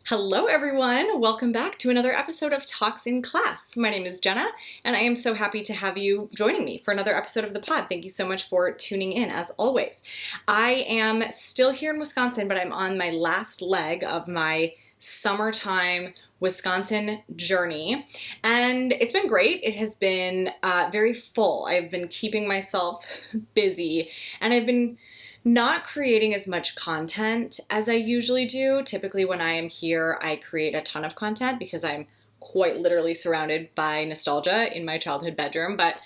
Hello everyone! Welcome back to another episode of Talks in Class. My name is Jenna, and I am so happy to have you joining me for another episode of the pod. Thank you so much for tuning in, as always. I am still here in Wisconsin, but I'm on my last leg of my summertime Wisconsin journey, and it's been great. It has been very full. I've been keeping myself busy, and I've been not creating as much content as I usually do. Typically when I am here, I create a ton of content because I'm quite literally surrounded by nostalgia in my childhood bedroom. But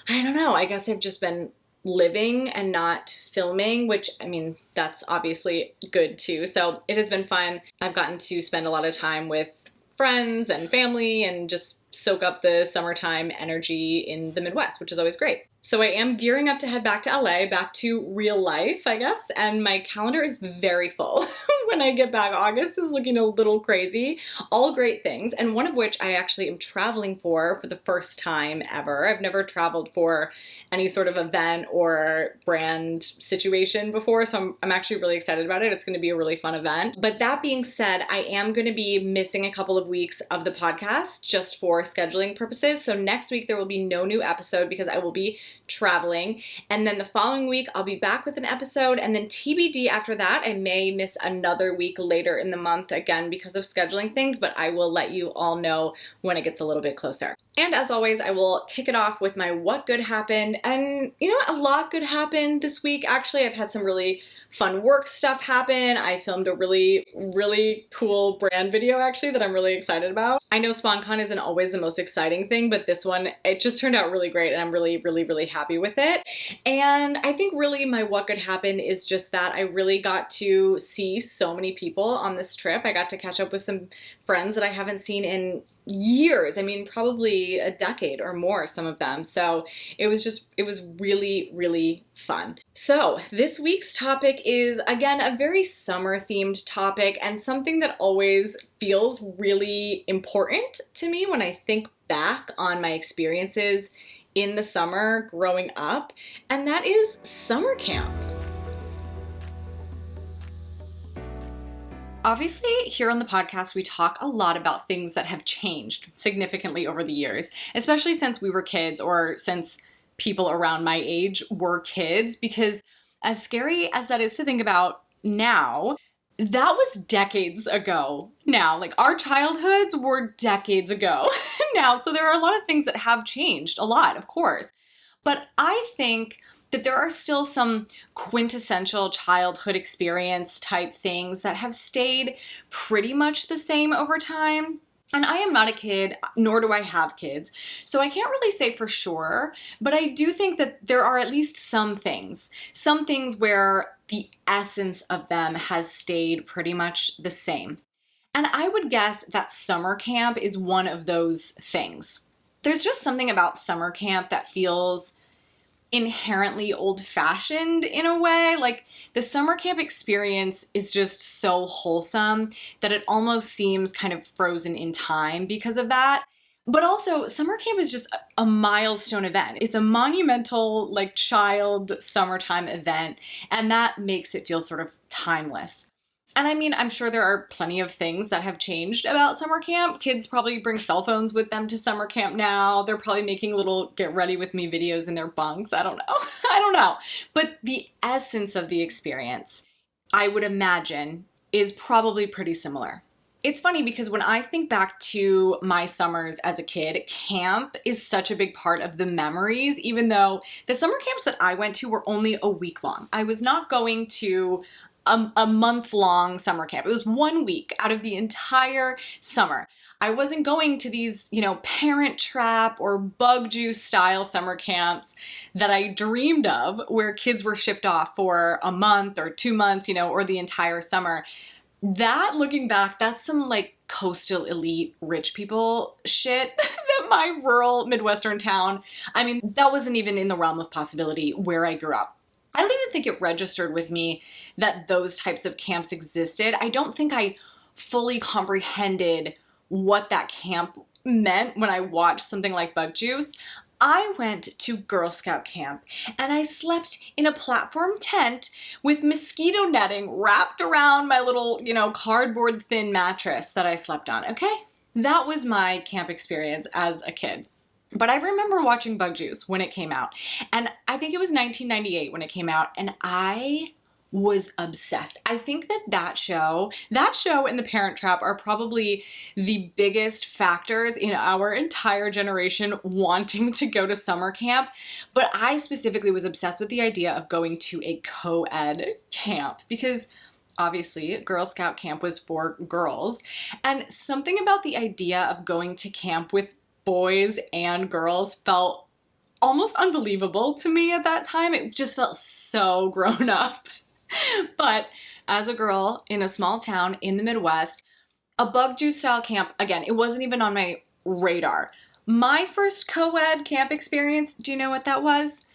I don't know, I guess I've just been living and not filming, which, I mean, that's obviously good too. So it has been fun. I've gotten to spend a lot of time with friends and family and just soak up the summertime energy in the Midwest, which is always great. So I am gearing up to head back to LA, back to real life, I guess, and my calendar is very full. When I get back, August is looking a little crazy. All great things, and one of which I actually am traveling for the first time ever. I've never traveled for any sort of event or brand situation before, so I'm actually really excited about it. It's going to be a really fun event. But that being said, I am going to be missing a couple of weeks of the podcast just for scheduling purposes. So next week there will be no new episode because I will be traveling, and then the following week I'll be back with an episode, and then TBD after that. I may miss another week later in the month again because of scheduling things, but I will let you all know when it gets a little bit closer. And as always, I will kick it off with my what good happened, and you know what, a lot good happened this week. Actually, I've had some really fun work stuff happen. I filmed a really cool brand video actually that I'm really excited about. I know SpawnCon isn't always the most exciting thing, but this one, it just turned out really great, and I'm really happy with it. And I think really my what could happen is just that I really got to see so many people on this trip. I got to catch up with some friends that I haven't seen in years. I mean, probably a decade or more, some of them. So it was really fun. So this week's topic is, again, a very summer themed topic, and something that always feels really important to me when I think back on my experiences in the summer growing up, and that is summer camp. Obviously, here on the podcast, we talk a lot about things that have changed significantly over the years, especially since we were kids, or since people around my age were kids, because as scary as that is to think about now, that was decades ago now. Like, our childhoods were decades ago now. So there are a lot of things that have changed a lot, of course. But I think that there are still some quintessential childhood experience type things that have stayed pretty much the same over time. And I am not a kid, nor do I have kids, so I can't really say for sure, but I do think that there are at least some things where the essence of them has stayed pretty much the same. And I would guess that summer camp is one of those things. There's just something about summer camp that feels inherently old-fashioned in a way. Like, the summer camp experience is just so wholesome that it almost seems kind of frozen in time because of that. But also, summer camp is just a milestone event. It's a monumental, like, child summertime event, and that makes it feel sort of timeless. And I mean, I'm sure there are plenty of things that have changed about summer camp. Kids probably bring cell phones with them to summer camp now. They're probably making little get ready with me videos in their bunks. I don't know. I don't know. But the essence of the experience, I would imagine, is probably pretty similar. It's funny because when I think back to my summers as a kid, camp is such a big part of the memories, even though the summer camps that I went to were only a week long. I was not going to a month-long summer camp. It was 1 week out of the entire summer. I wasn't going to these, Parent Trap or Bug Juice style summer camps that I dreamed of, where kids were shipped off for a month or 2 months, or the entire summer. That, looking back, that's some like coastal elite rich people shit that my rural Midwestern town, I mean, that wasn't even in the realm of possibility where I grew up. I don't even think it registered with me that those types of camps existed. I don't think I fully comprehended what that camp meant when I watched something like Bug Juice. I went to Girl Scout camp and I slept in a platform tent with mosquito netting wrapped around my little, cardboard thin mattress that I slept on, okay? That was my camp experience as a kid. But I remember watching Bug Juice when it came out, and I think it was 1998 when it came out, and I was obsessed. I think that show and The Parent Trap are probably the biggest factors in our entire generation wanting to go to summer camp. But I specifically was obsessed with the idea of going to a co-ed camp because obviously Girl Scout camp was for girls. And something about the idea of going to camp with boys and girls felt almost unbelievable to me at that time. It just felt so grown up. But as a girl in a small town in the Midwest, a Bug Juice style camp, again, it wasn't even on my radar. My first co-ed camp experience, do you know what that was?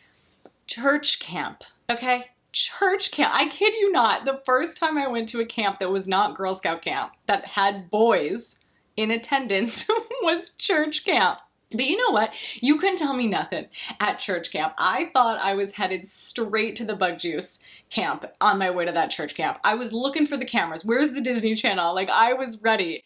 Church camp, okay? Church camp. I kid you not. The first time I went to a camp that was not Girl Scout camp, that had boys in attendance, was church camp. But you know what? You couldn't tell me nothing at church camp. I thought I was headed straight to the Bug Juice camp on my way to that church camp. I was looking for the cameras. Where's the Disney Channel? Like, I was ready.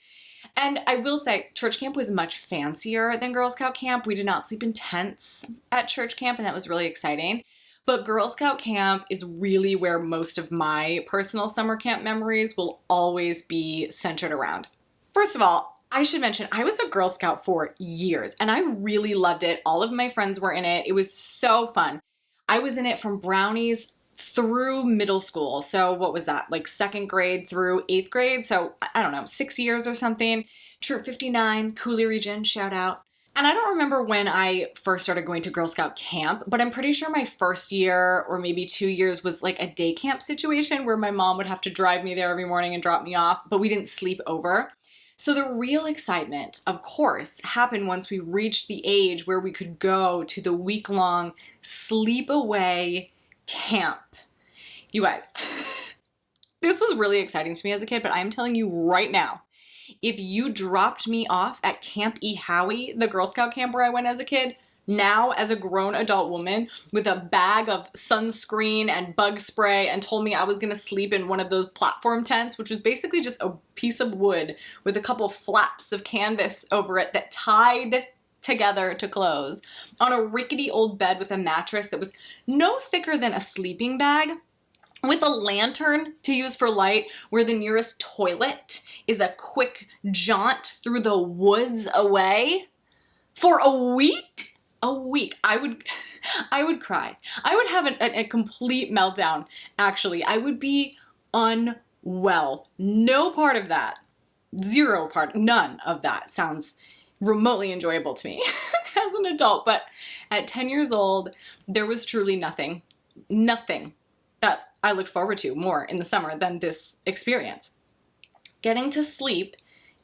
And I will say, church camp was much fancier than Girl Scout camp. We did not sleep in tents at church camp, and that was really exciting. But Girl Scout camp is really where most of my personal summer camp memories will always be centered around. First of all, I should mention, I was a Girl Scout for years and I really loved it. All of my friends were in it. It was so fun. I was in it from brownies through middle school. So what was that? Like second grade through eighth grade. So I don't know, 6 years or something. Troop 59, Cooley region, shout out. And I don't remember when I first started going to Girl Scout camp, but I'm pretty sure my first year or maybe 2 years was like a day camp situation where my mom would have to drive me there every morning and drop me off, but we didn't sleep over. So the real excitement, of course, happened once we reached the age where we could go to the week-long sleep-away camp. You guys, this was really exciting to me as a kid, but I'm telling you right now, if you dropped me off at Camp E. Howie, the Girl Scout camp where I went as a kid, now as a grown adult woman with a bag of sunscreen and bug spray and told me I was going to sleep in one of those platform tents, which was basically just a piece of wood with a couple flaps of canvas over it that tied together to close on a rickety old bed with a mattress that was no thicker than a sleeping bag, with a lantern to use for light, where the nearest toilet is a quick jaunt through the woods away. For a week? A week. I would cry. I would have a complete meltdown, actually. I would be unwell. No part of that. None of that sounds remotely enjoyable to me as an adult. But at 10 years old, there was truly nothing that I looked forward to more in the summer than this experience. Getting to sleep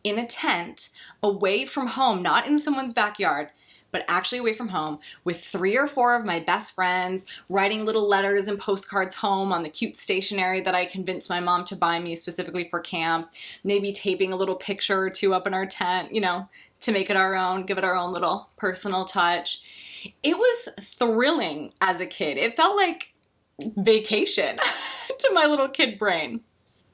in a tent away from home, not in someone's backyard, but actually away from home with 3 or 4 of my best friends, writing little letters and postcards home on the cute stationery that I convinced my mom to buy me specifically for camp, maybe taping a little picture or 2 up in our tent, to make it our own, give it our own little personal touch. It was thrilling as a kid. It felt like vacation to my little kid brain.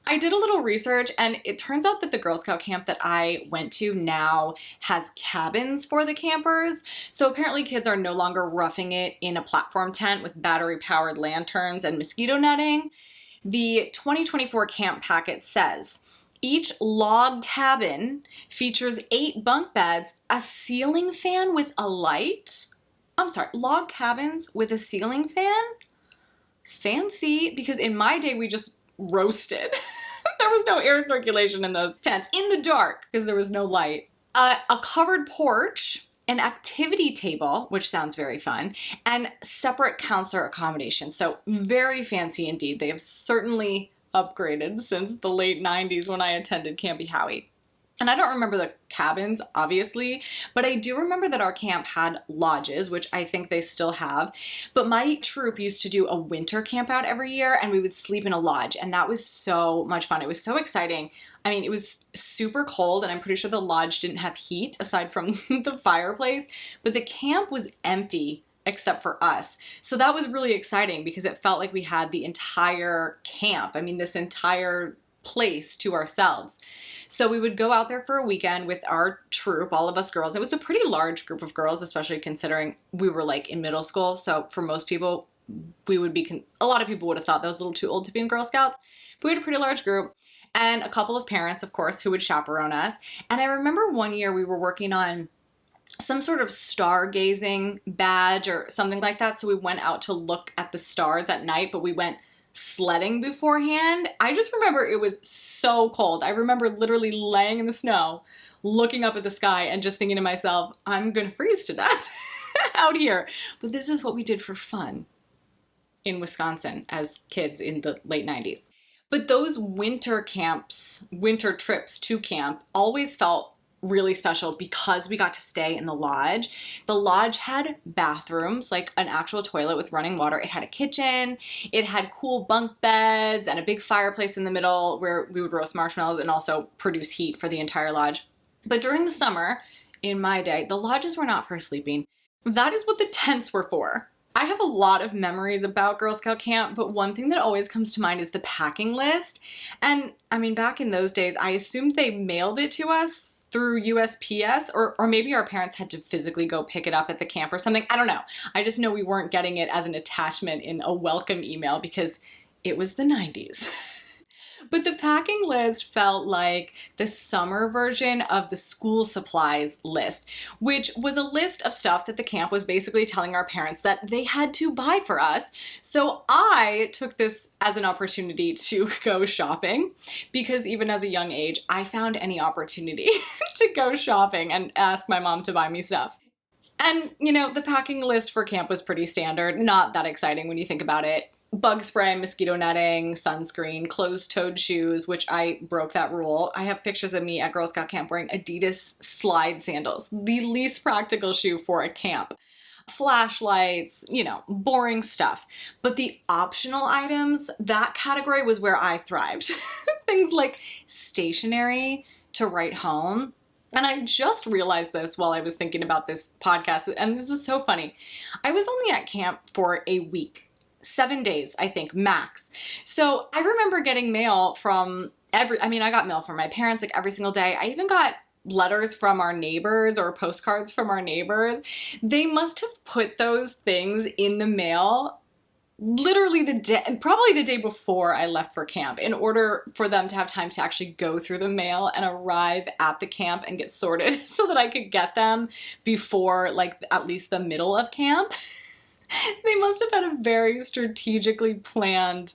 I did a little research, and it turns out that the Girl Scout camp that I went to now has cabins for the campers. So apparently kids are no longer roughing it in a platform tent with battery-powered lanterns and mosquito netting. The 2024 camp packet says, each log cabin features 8 bunk beds, a ceiling fan with a light. I'm sorry, log cabins with a ceiling fan? Fancy, because in my day we just roasted. There was no air circulation in those tents in the dark because there was no light. A covered porch, an activity table, which sounds very fun, and separate counselor accommodation. So very fancy indeed. They have certainly upgraded since the late 90s when I attended Camp E. Howie. And I don't remember the cabins, obviously, but I do remember that our camp had lodges, which I think they still have. But my troop used to do a winter camp out every year, and we would sleep in a lodge, and that was so much fun. It was so exciting. I mean, it was super cold, and I'm pretty sure the lodge didn't have heat aside from the fireplace, but the camp was empty except for us. So that was really exciting because it felt like we had the entire camp. I mean, this entire place to ourselves. So we would go out there for a weekend with our troop, all of us girls. It was a pretty large group of girls, especially considering we were like in middle school. So for most people, we would be, a lot of people would have thought that was a little too old to be in Girl Scouts. But we had a pretty large group and a couple of parents, of course, who would chaperone us. And I remember one year we were working on some sort of stargazing badge or something like that. So we went out to look at the stars at night, but we went sledding beforehand. I just remember it was so cold. I remember literally laying in the snow, looking up at the sky and just thinking to myself, I'm gonna freeze to death out here. But this is what we did for fun in Wisconsin as kids in the late 90s. But those winter camps, winter trips to camp always felt really special because we got to stay in the lodge. The lodge had bathrooms, like an actual toilet with running water. It had a kitchen. It had cool bunk beds and a big fireplace in the middle where we would roast marshmallows and also produce heat for the entire lodge. But during the summer, in my day, the lodges were not for sleeping. That is what the tents were for. I have a lot of memories about Girl Scout camp, but one thing that always comes to mind is the packing list. And I mean, back in those days, I assumed they mailed it to us through USPS, or maybe our parents had to physically go pick it up at the camp or something. I don't know. I just know we weren't getting it as an attachment in a welcome email because it was the 90s. But the packing list felt like the summer version of the school supplies list, which was a list of stuff that the camp was basically telling our parents that they had to buy for us. So I took this as an opportunity to go shopping because even as a young age, I found any opportunity to go shopping and ask my mom to buy me stuff. And, you know, the packing list for camp was pretty standard, not that exciting when you think about it. Bug spray, mosquito netting, sunscreen, closed-toed shoes, which I broke that rule. I have pictures of me at Girl Scout camp wearing Adidas slide sandals, the least practical shoe for a camp. Flashlights, you know, boring stuff. But the optional items, that category was where I thrived. Things like stationery to write home. And I just realized this while I was thinking about this podcast, and this is so funny. I was only at camp for a week. 7 days, I think, max. So I remember getting mail from I got mail from my parents like every single day. I even got letters from our neighbors or postcards from our neighbors. They must have put those things in the mail literally probably the day before I left for camp in order for them to have time to actually go through the mail and arrive at the camp and get sorted so that I could get them before like at least the middle of camp. They must have had a very strategically planned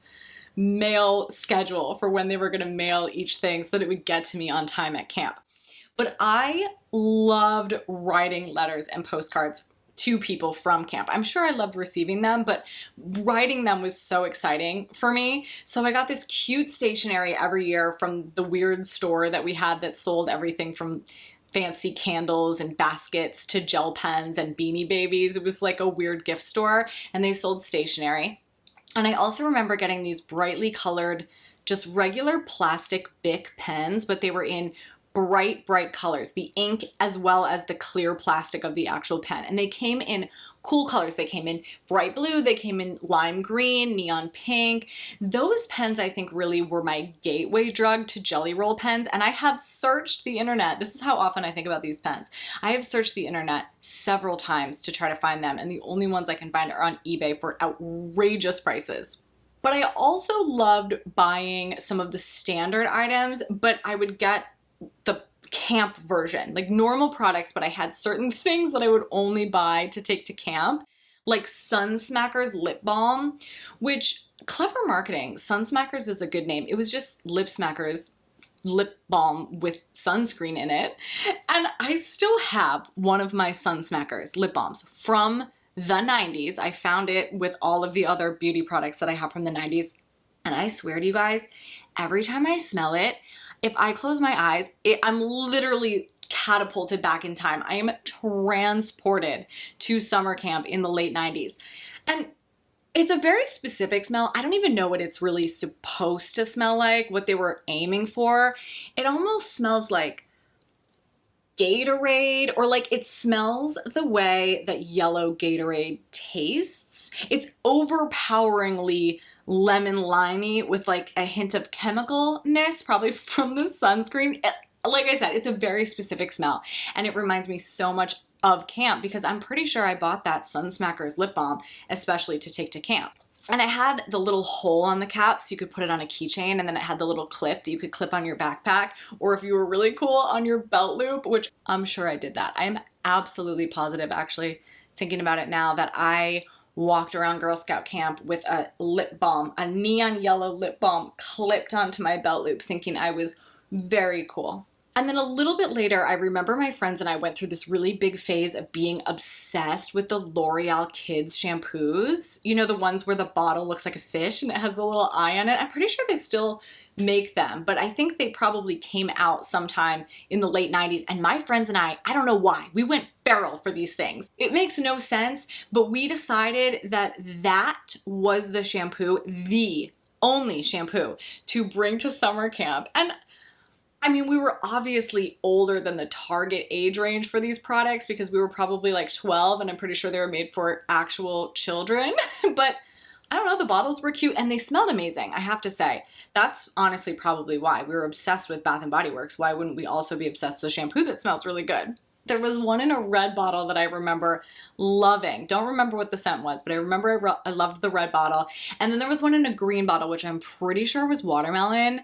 mail schedule for when they were going to mail each thing so that it would get to me on time at camp. But I loved writing letters and postcards to people from camp. I'm sure I loved receiving them, but writing them was so exciting for me. So I got this cute stationery every year from the weird store that we had that sold everything from fancy candles and baskets to gel pens and Beanie Babies. It was like a weird gift store and they sold stationery. And I also remember getting these brightly colored, just regular plastic Bic pens, but they were in bright, bright colors, the ink as well as the clear plastic of the actual pen. And they came in cool colors. They came in bright blue, they came in lime green, neon pink. Those pens, I think, really were my gateway drug to Jelly Roll pens. And I have searched the internet. This is how often I think about these pens. I have searched the internet several times to try to find them. And the only ones I can find are on eBay for outrageous prices. But I also loved buying some of the standard items, but I would get the camp version, like normal products, but I had certain things that I would only buy to take to camp, like Sun Smackers lip balm, which, clever marketing. Sun Smackers is a good name. It was just Lip Smackers lip balm with sunscreen in it. And I still have one of my Sun Smackers lip balms from the 90s. I found it with all of the other beauty products that I have from the 90s. And I swear to you guys, every time I smell it, If I close my eyes, I'm literally catapulted back in time. I am transported to summer camp in the late 90s. And it's a very specific smell. I don't even know what it's really supposed to smell like, what they were aiming for. It almost smells like Gatorade, or like it smells the way that yellow Gatorade tastes. It's overpoweringly lemon limey with like a hint of chemicalness, probably from the sunscreen. Like I said, it's a very specific smell, and it reminds me so much of camp because I'm pretty sure I bought that Sunsmackers lip balm especially to take to camp. And it had the little hole on the cap so you could put it on a keychain, and then it had the little clip that you could clip on your backpack, or if you were really cool, on your belt loop, which I'm sure I did that. I am absolutely positive, actually, thinking about it now, that I walked around Girl Scout camp with a lip balm, a neon yellow lip balm clipped onto my belt loop, thinking I was very cool. And then a little bit later, I remember my friends and I went through this really big phase of being obsessed with the L'Oreal Kids shampoos. You know, the ones where the bottle looks like a fish and it has a little eye on it. I'm pretty sure they still make them, but I think they probably came out sometime in the late 90s. And my friends and I don't know why, we went feral for these things. It makes no sense, but we decided that that was the shampoo, the only shampoo to bring to summer camp. And I mean, we were obviously older than the target age range for these products because we were probably like 12, and I'm pretty sure they were made for actual children. But I don't know, the bottles were cute and they smelled amazing, I have to say. That's honestly probably why we were obsessed with Bath & Body Works. Why wouldn't we also be obsessed with shampoo that smells really good? There was one in a red bottle that I remember loving. Don't remember what the scent was, but I remember I loved the red bottle. And then there was one in a green bottle, which I'm pretty sure was watermelon.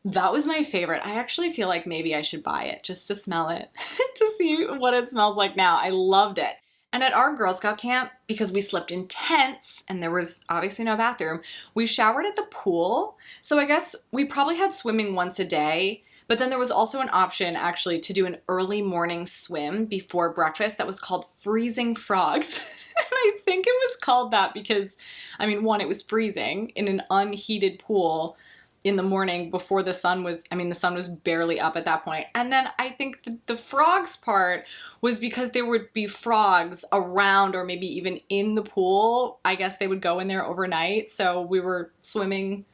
That was my favorite. I actually feel like maybe I should buy it just to smell it, to see what it smells like now. I loved it. And at our Girl Scout camp, because we slept in tents and there was obviously no bathroom, we showered at the pool. So I guess we probably had swimming once a day, but then there was also an option actually to do an early morning swim before breakfast that was called Freezing Frogs. And I think it was called that because, I mean, one, it was freezing in an unheated pool in the morning before the sun was barely up at that point. And then I think the frogs part was because there would be frogs around or maybe even in the pool. I guess they would go in there overnight. So we were swimming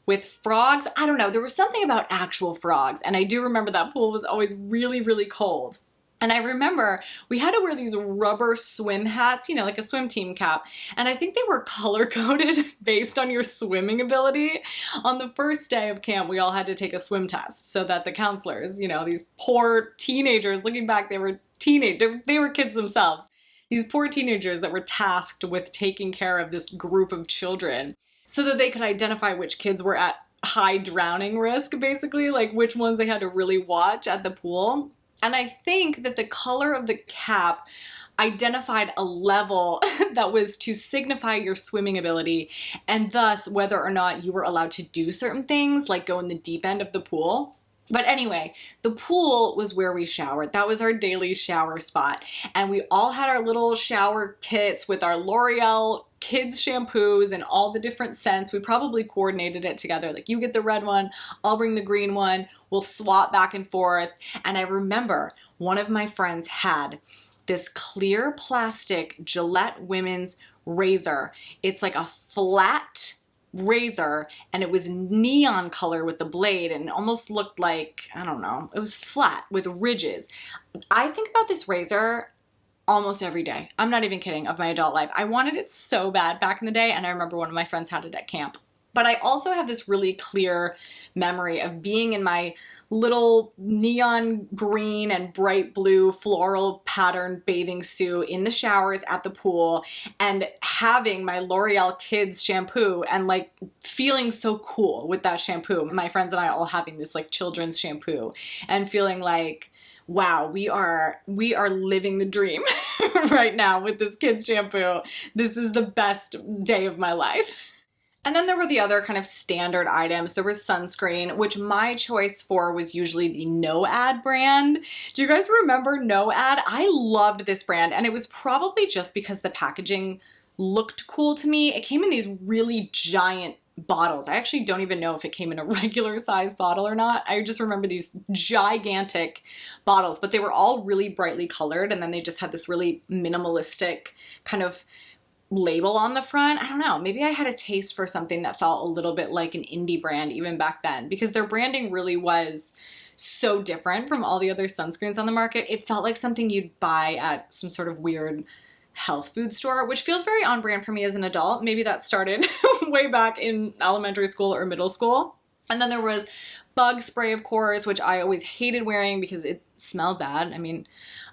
with frogs. I don't know. There was something about actual frogs. And I do remember that pool was always really, really cold. And I remember we had to wear these rubber swim hats, you know, like a swim team cap. And I think they were color-coded based on your swimming ability. On the first day of camp, we all had to take a swim test so that the counselors, you know, these poor teenagers, looking back, they were kids themselves. These poor teenagers that were tasked with taking care of this group of children so that they could identify which kids were at high drowning risk, basically, like which ones they had to really watch at the pool. And I think that the color of the cap identified a level that was to signify your swimming ability and thus whether or not you were allowed to do certain things like go in the deep end of the pool. But anyway, the pool was where we showered. That was our daily shower spot. And we all had our little shower kits with our L'Oreal Kids shampoos and all the different scents. We probably coordinated it together. Like, you get the red one, I'll bring the green one. We'll swap back and forth. And I remember one of my friends had this clear plastic Gillette women's razor. It's like a flat razor, and it was neon color with the blade, and it almost looked like, I don't know, it was flat with ridges. I think about this razor almost every day. I'm not even kidding, of my adult life. I wanted it so bad back in the day, and I remember one of my friends had it at camp. But I also have this really clear memory of being in my little neon green and bright blue floral patterned bathing suit in the showers at the pool and having my L'Oreal Kids shampoo and like feeling so cool with that shampoo. My friends and I all having this like children's shampoo and feeling like, wow, we are living the dream right now with this kids shampoo. This is the best day of my life. And then there were the other kind of standard items. There was sunscreen, which my choice for was usually the No Ad brand. Do you guys remember No Ad? I loved this brand, and it was probably just because the packaging looked cool to me. It came in these really giant bottles. I actually don't even know if it came in a regular size bottle or not. I just remember these gigantic bottles, but they were all really brightly colored, and then they just had this really minimalistic kind of label on the front. I don't know, maybe I had a taste for something that felt a little bit like an indie brand even back then, because their branding really was so different from all the other sunscreens on the market. It felt like something you'd buy at some sort of weird health food store, which feels very on brand for me as an adult. Maybe that started way back in elementary school or middle school. And then there was bug spray, of course, which I always hated wearing because it smelled bad. I mean,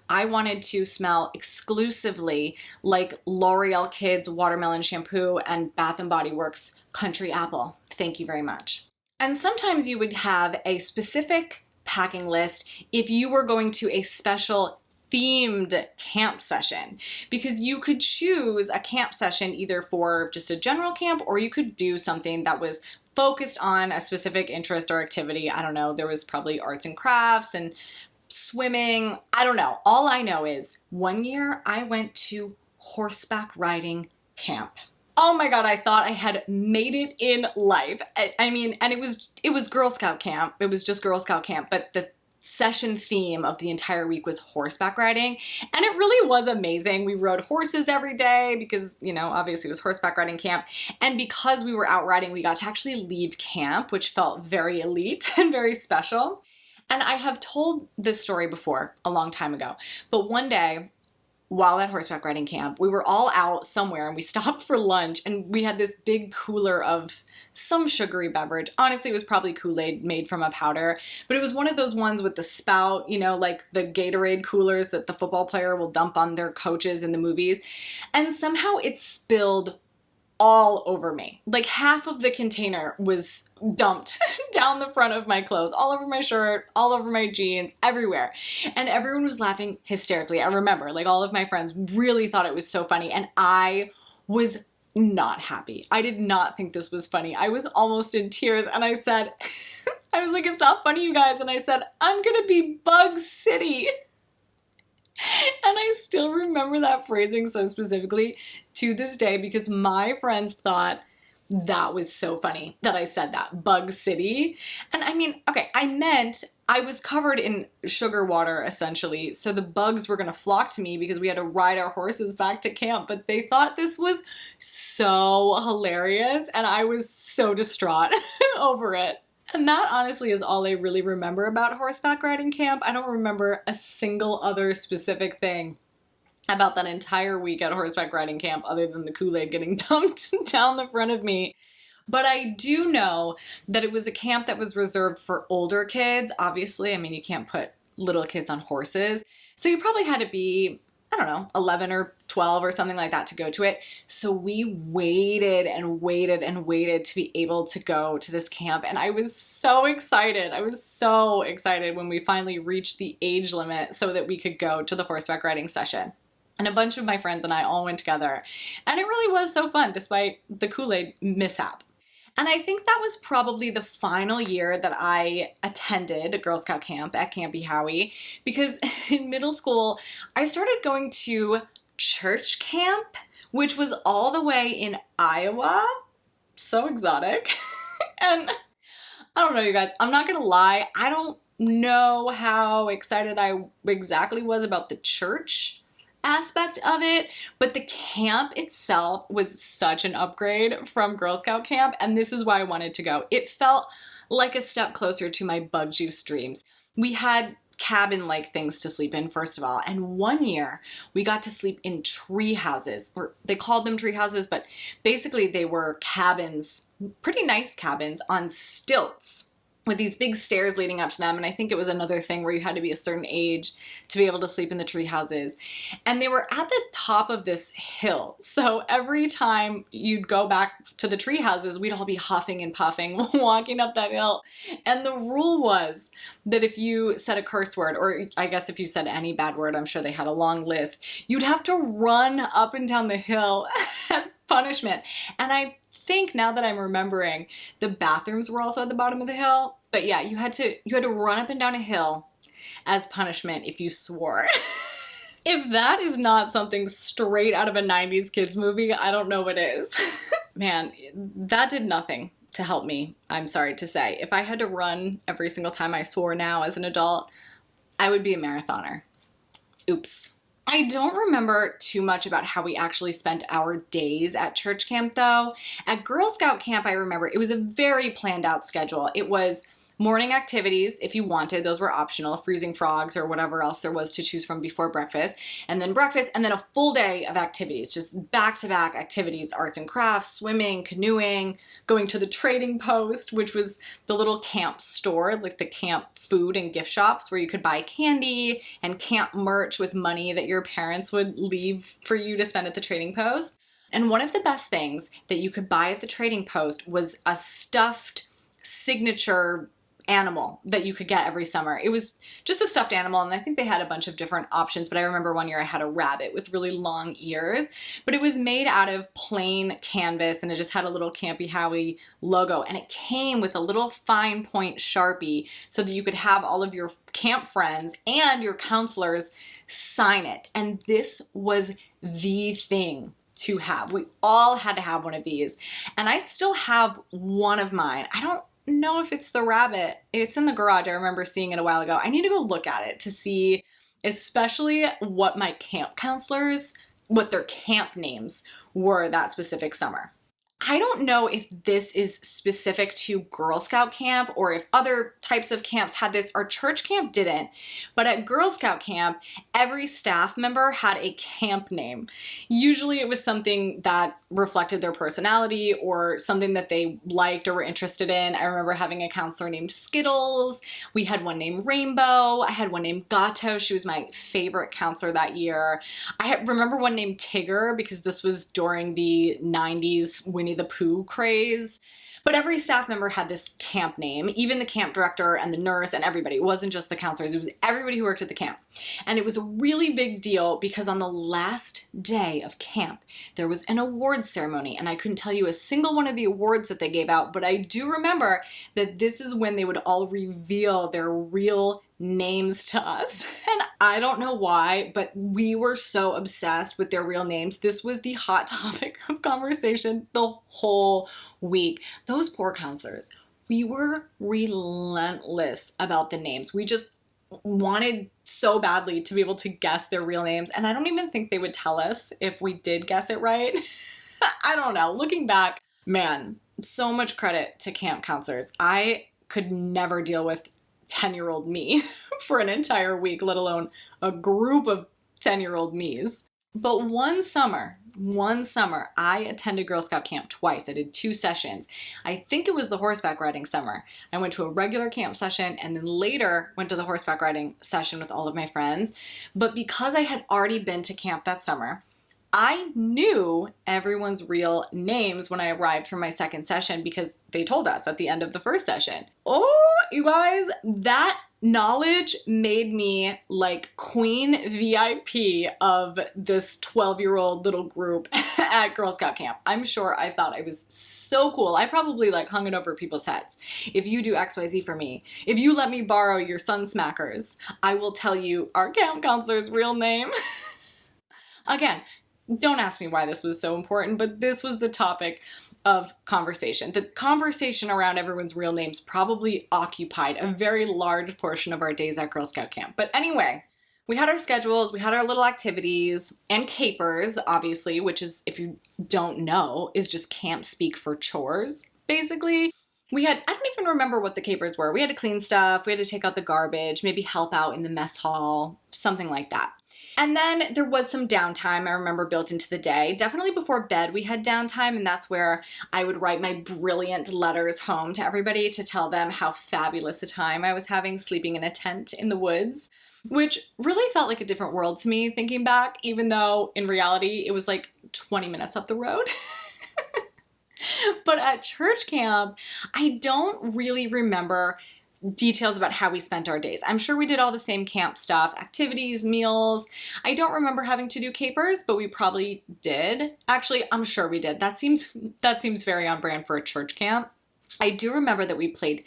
I wanted to smell exclusively like L'Oreal Kids Watermelon Shampoo and Bath & Body Works Country Apple. Thank you very much. And sometimes you would have a specific packing list if you were going to a special themed camp session, because you could choose a camp session either for just a general camp, or you could do something that was focused on a specific interest or activity. I don't know, there was probably arts and crafts and swimming. I don't know. All I know is one year I went to horseback riding camp. Oh my God, I thought I had made it in life. I mean, and it was Girl Scout camp. It was just Girl Scout camp, but the session theme of the entire week was horseback riding, and it really was amazing. We rode horses every day because, you know, obviously it was horseback riding camp, and because we were out riding, we got to actually leave camp, which felt very elite and very special. And I have told this story before a long time ago, but one day while at horseback riding camp, we were all out somewhere and we stopped for lunch, and we had this big cooler of some sugary beverage. Honestly, it was probably Kool-Aid made from a powder, but it was one of those ones with the spout, you know, like the Gatorade coolers that the football player will dump on their coaches in the movies. And somehow it spilled all over me. Like half of the container was dumped down the front of my clothes, all over my shirt, all over my jeans, everywhere. And everyone was laughing hysterically. I remember, like, all of my friends really thought it was so funny, and I was not happy. I did not think this was funny. I was almost in tears, and I said, I was like, it's not funny, you guys. And I said, I'm gonna be Bug City. And I still remember that phrasing so specifically to this day, because my friends thought that was so funny that I said that, Bug City. And I mean, okay, I meant I was covered in sugar water essentially, so the bugs were gonna flock to me because we had to ride our horses back to camp, but they thought this was so hilarious, and I was so distraught over it. And that honestly is all I really remember about horseback riding camp. I don't remember a single other specific thing about that entire week at horseback riding camp other than the Kool-Aid getting dumped down the front of me. But I do know that it was a camp that was reserved for older kids. Obviously, I mean, you can't put little kids on horses. So you probably had to be, I don't know, 11 or 12 or something like that to go to it. So we waited and waited and waited to be able to go to this camp. And I was so excited. I was so excited when we finally reached the age limit so that we could go to the horseback riding session. And a bunch of my friends and I all went together. And it really was so fun despite the Kool-Aid mishap. And I think that was probably the final year that I attended a Girl Scout camp at Camp Howie, because in middle school, I started going to church camp, which was all the way in Iowa. So exotic. And I don't know, you guys, I'm not gonna lie, I don't know how excited I exactly was about the church aspect of it, but the camp itself was such an upgrade from Girl Scout camp, and this is why I wanted to go. It felt like a step closer to my bug juice dreams. We had cabin-like things to sleep in, first of all, and one year we got to sleep in tree houses, or they called them tree houses, but basically they were cabins, pretty nice cabins on stilts, with these big stairs leading up to them. And I think it was another thing where you had to be a certain age to be able to sleep in the tree houses. And they were at the top of this hill. So every time you'd go back to the tree houses, we'd all be huffing and puffing walking up that hill. And the rule was that if you said a curse word, or I guess if you said any bad word, I'm sure they had a long list, you'd have to run up and down the hill as punishment. And I think now that I'm remembering, the bathrooms were also at the bottom of the hill. But yeah, you had to run up and down a hill as punishment if you swore. If that is not something straight out of a 90s kids movie, I don't know what is. Man, that did nothing to help me, I'm sorry to say. If I had to run every single time I swore now as an adult, I would be a marathoner. Oops. I don't remember too much about how we actually spent our days at church camp though. At Girl Scout camp, I remember it was a very planned out schedule. It was morning activities, if you wanted, those were optional, freezing frogs or whatever else there was to choose from before breakfast, and then a full day of activities, just back-to-back activities, arts and crafts, swimming, canoeing, going to the trading post, which was the little camp store, like the camp food and gift shops where you could buy candy and camp merch with money that your parents would leave for you to spend at the trading post. And one of the best things that you could buy at the trading post was a stuffed signature animal that you could get every summer. It was just a stuffed animal, and I think they had a bunch of different options, but I remember one year I had a rabbit with really long ears, but it was made out of plain canvas, and it just had a little Campy Howie logo, and it came with a little fine point Sharpie so that you could have all of your camp friends and your counselors sign it. And this was the thing to have. We all had to have one of these, and I still have one of mine. I don't know if it's the rabbit. It's in the garage. I remember seeing it a while ago. I need to go look at it to see especially what my camp counselors, what their camp names were that specific summer. I don't know if this is specific to Girl Scout camp or if other types of camps had this. Our church camp didn't, but at Girl Scout camp, every staff member had a camp name. Usually it was something that reflected their personality or something that they liked or were interested in. I remember having a counselor named Skittles. We had one named Rainbow. I had one named Gato. She was my favorite counselor that year. Remember one named Tigger because this was during the 90s Winnie the Pooh craze. But every staff member had this camp name, even the camp director and the nurse and everybody. It wasn't just the counselors, it was everybody who worked at the camp. And it was a really big deal because on the last day of camp, there was an awards ceremony, and I couldn't tell you a single one of the awards that they gave out, but I do remember that this is when they would all reveal their real names to us. And I don't know why, but we were so obsessed with their real names. This was the hot topic of conversation the whole week. Those poor counselors, we were relentless about the names. We just wanted so badly to be able to guess their real names. And I don't even think they would tell us if we did guess it right. I don't know. Looking back, man, so much credit to camp counselors. I could never deal with 10-year-old me for an entire week, let alone a group of 10-year-old me's. But one summer, I attended Girl Scout camp twice. I did 2 sessions. I think it was the horseback riding summer. I went to a regular camp session and then later went to the horseback riding session with all of my friends. But because I had already been to camp that summer, I knew everyone's real names when I arrived for my second session because they told us at the end of the first session. Oh, you guys, that knowledge made me like Queen VIP of this 12-year-old little group at Girl Scout camp. I'm sure I thought I was so cool. I probably like hung it over people's heads. If you do XYZ for me, if you let me borrow your Sun Smackers, I will tell you our camp counselor's real name. Again, don't ask me why this was so important, but this was the topic of conversation. The conversation around everyone's real names probably occupied a very large portion of our days at Girl Scout camp. But anyway, we had our schedules, we had our little activities, and capers, obviously, which is, if you don't know, is just camp speak for chores, basically. I don't even remember what the capers were. We had to clean stuff, we had to take out the garbage, maybe help out in the mess hall, something like that. And then there was some downtime, I remember, built into the day. Definitely before bed we had downtime, and that's where I would write my brilliant letters home to everybody to tell them how fabulous a time I was having sleeping in a tent in the woods, which really felt like a different world to me thinking back, even though in reality it was like 20 minutes up the road. But at church camp, I don't really remember details about how we spent our days. I'm sure we did all the same camp stuff, activities, meals. I don't remember having to do capers, but we probably did. Actually, I'm sure we did. That seems very on brand for a church camp. I do remember that we played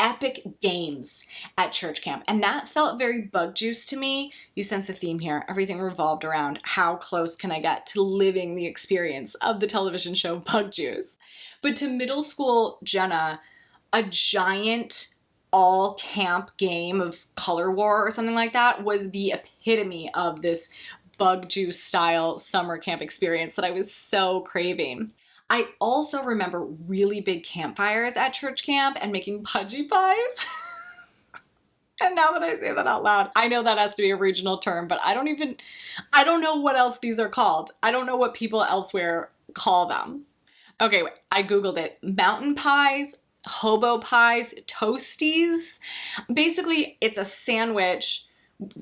epic games at church camp. And that felt very Bug Juice to me. You sense a theme here. Everything revolved around how close can I get to living the experience of the television show Bug Juice. But to middle school Jenna, a giant all camp game of Color War or something like that was the epitome of this Bug Juice style summer camp experience that I was so craving. I also remember really big campfires at church camp and making pudgy pies. And now that I say that out loud, I know that has to be a regional term, but I don't know what else these are called. I don't know what people elsewhere call them. Okay, wait, I Googled it. Mountain pies, hobo pies, toasties. Basically, it's a sandwich,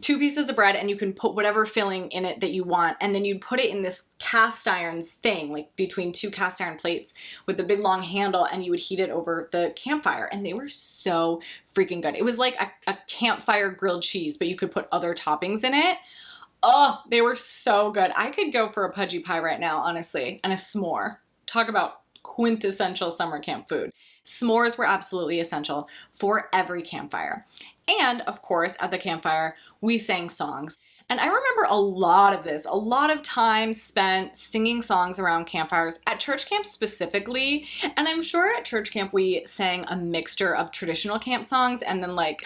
2 pieces of bread, and you can put whatever filling in it that you want. And then you'd put it in this cast iron thing, like between 2 cast iron plates with a big long handle, and you would heat it over the campfire. And they were so freaking good. It was like a campfire grilled cheese, but you could put other toppings in it. Oh, they were so good. I could go for a pudgy pie right now, honestly, and a s'more. Talk about quintessential summer camp food. S'mores were absolutely essential for every campfire. And of course, at the campfire, we sang songs. And I remember a lot of this, a lot of time spent singing songs around campfires, at church camp specifically. And I'm sure at church camp we sang a mixture of traditional camp songs and then like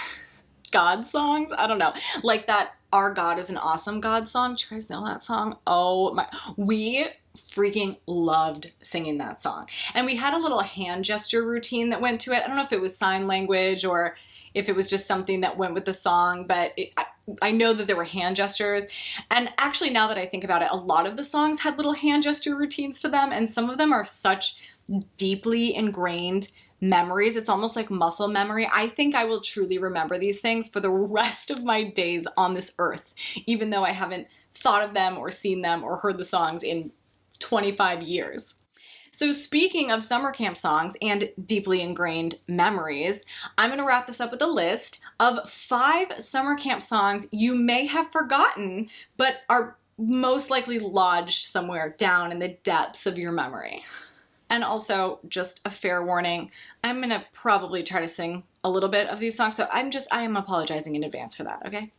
God songs. I don't know. Like that Our God is an Awesome God song. Do you guys know that song? Oh my. We freaking loved singing that song. And we had a little hand gesture routine that went to it. I don't know if it was sign language or if it was just something that went with the song, but I know that there were hand gestures. And actually, now that I think about it, a lot of the songs had little hand gesture routines to them, and some of them are such deeply ingrained memories. It's almost like muscle memory. I think I will truly remember these things for the rest of my days on this earth, even though I haven't thought of them or seen them or heard the songs in 25 years. So speaking of summer camp songs and deeply ingrained memories, I'm going to wrap this up with a list of 5 summer camp songs you may have forgotten, but are most likely lodged somewhere down in the depths of your memory. And also, just a fair warning, I'm going to probably try to sing a little bit of these songs, so I am apologizing in advance for that, okay?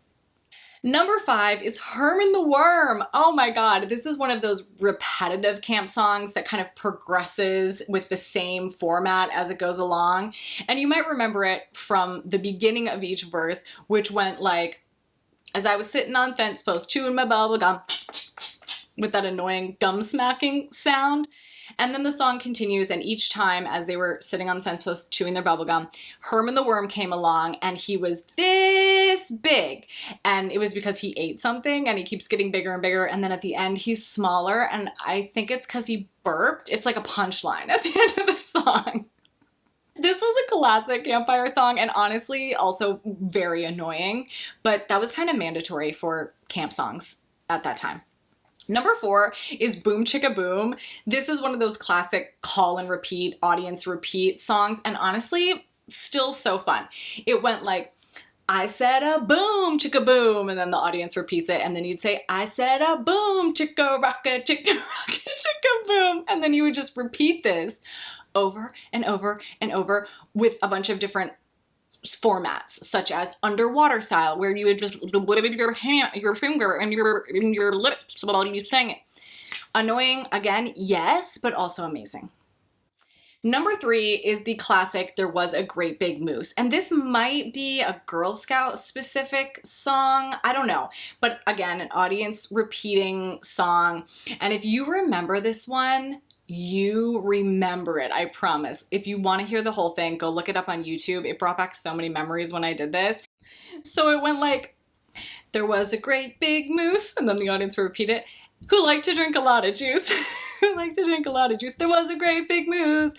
Number 5 is Herman the Worm. Oh my God, this is one of those repetitive camp songs that kind of progresses with the same format as it goes along. And you might remember it from the beginning of each verse, which went like, as I was sitting on fence post chewing my bubble gum, with that annoying gum smacking sound. And then the song continues, and each time as they were sitting on the fence post chewing their bubblegum, Herman the Worm came along, and he was this big. And it was because he ate something, and he keeps getting bigger and bigger, and then at the end he's smaller, and I think it's because he burped. It's like a punchline at the end of the song. This was a classic campfire song, and honestly also very annoying, but that was kind of mandatory for camp songs at that time. Number 4 is Boom Chicka Boom. This is one of those classic call and repeat, audience repeat songs, and honestly, still so fun. It went like, I said a boom chicka boom, and then the audience repeats it, and then you'd say, I said a boom chicka rocka chicka boom, and then you would just repeat this over and over and over with a bunch of different formats, such as underwater style, where you would just with your hand, your finger, and your lips while you sang it. Annoying, again, yes, but also amazing. Number 3 is the classic There Was a Great Big Moose. And this might be a Girl Scout specific song. I don't know. But again, an audience repeating song. And if you remember this one, you remember it, I promise. If you want to hear the whole thing, go look it up on YouTube. It brought back so many memories when I did this. So it went like, there was a great big moose, and then the audience would repeat it, who liked to drink a lot of juice. Who liked to drink a lot of juice. There was a great big moose.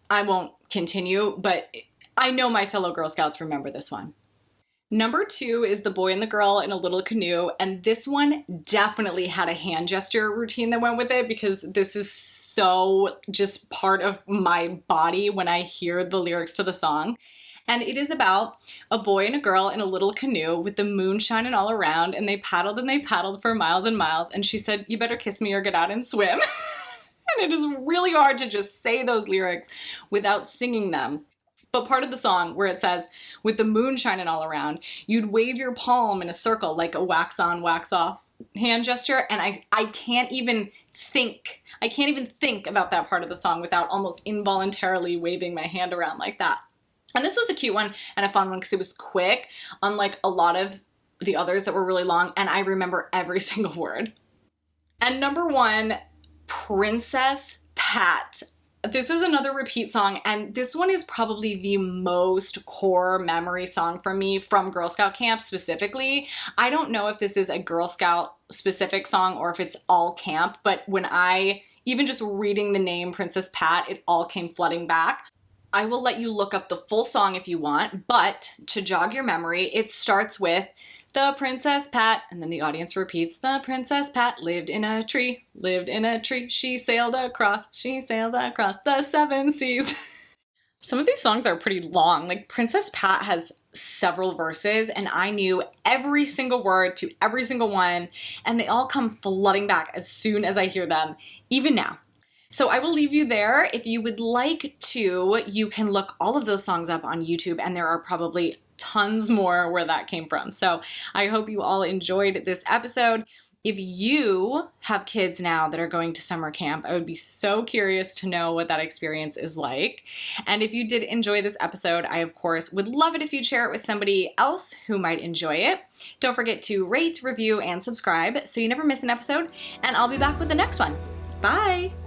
I won't continue, but I know my fellow Girl Scouts remember this one. Number 2 is The Boy and the Girl in a Little Canoe, and this one definitely had a hand gesture routine that went with it, because this is so just part of my body when I hear the lyrics to the song. And it is about a boy and a girl in a little canoe with the moon shining all around, and they paddled for miles and miles, and she said, you better kiss me or get out and swim. And it is really hard to just say those lyrics without singing them. But part of the song where it says, with the moon shining all around, you'd wave your palm in a circle like a wax on, wax off hand gesture. And I can't even think about that part of the song without almost involuntarily waving my hand around like that. And this was a cute one and a fun one because it was quick, unlike a lot of the others that were really long, and I remember every single word. And number 1, Princess Pat. This is another repeat song, and this one is probably the most core memory song for me from Girl Scout camp specifically. I don't know if this is a Girl Scout specific song or if it's all camp, but when even just reading the name Princess Pat, it all came flooding back. I will let you look up the full song if you want, but to jog your memory, it starts with the Princess Pat, and then the audience repeats, the Princess Pat lived in a tree, she sailed across the 7 seas. Some of these songs are pretty long. Like Princess Pat has several verses, and I knew every single word to every single one, and they all come flooding back as soon as I hear them, even now. So I will leave you there. If you would like to, you can look all of those songs up on YouTube, and there are probably tons more where that came from. So I hope you all enjoyed this episode. If you have kids now that are going to summer camp, I would be so curious to know what that experience is like. And if you did enjoy this episode, I of course would love it if you'd share it with somebody else who might enjoy it. Don't forget to rate, review, and subscribe so you never miss an episode, and I'll be back with the next one. Bye!